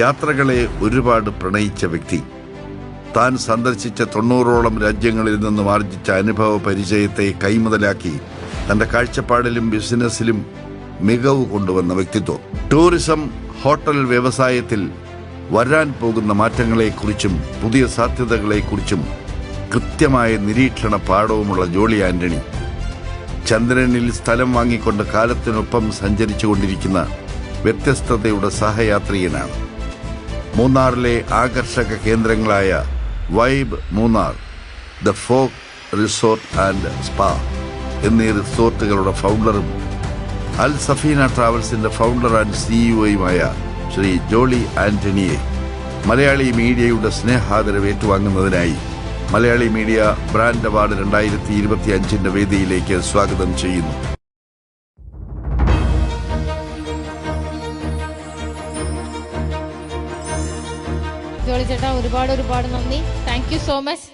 യാത്രകളെ ഒരുപാട് പ്രണയിച്ച വ്യക്തി. താൻ സന്ദർശിച്ച 90ഓളം രാജ്യങ്ങളിൽ നിന്നും ആർജിച്ച അനുഭവ പരിചയത്തെ കൈമുതലാക്കി തന്റെ കാഴ്ചപ്പാടിലും ബിസിനസ്സിലും മികവ് കൊണ്ടുവന്ന വ്യക്തിത്വം. ടൂറിസം, ഹോട്ടൽ വ്യവസായത്തിൽ വരാൻ പോകുന്ന മാറ്റങ്ങളെക്കുറിച്ചും പുതിയ സാധ്യതകളെക്കുറിച്ചും കൃത്യമായ നിരീക്ഷണ പാഠവുമുള്ള ജോളി ആന്റണി. ചന്ദ്രനിൽ സ്ഥലം വാങ്ങിക്കൊണ്ട് കാലത്തിനൊപ്പം സഞ്ചരിച്ചുകൊണ്ടിരിക്കുന്ന വ്യത്യസ്തതയുടെ സഹയാത്രികനാണ്. മൂന്നാറിലെ ആകർഷക കേന്ദ്രങ്ങളായ Vibe Munnar, the folk resort and spa എന്നീ റിസോർട്ടുകളുടെ ഫൗണ്ടറും അൽ സഫീന ട്രാവൽസിന്റെ ഫൗണ്ടർ ആൻഡ് സിഇഒയുമായ ശ്രീ ജോളി ആന്റണിയെ മലയാളി മീഡിയയുടെ സ്നേഹാദരവ് ഏറ്റുവാങ്ങുന്നതിനായി മലയാളി മീഡിയ ബ്രാൻഡ് അവാർഡ് 2025 വേദിയിലേക്ക് സ്വാഗതം ചെയ്യുന്നു. ജോളി ചേട്ടാ, ഒരുപാട് നന്ദി. Thank you so much.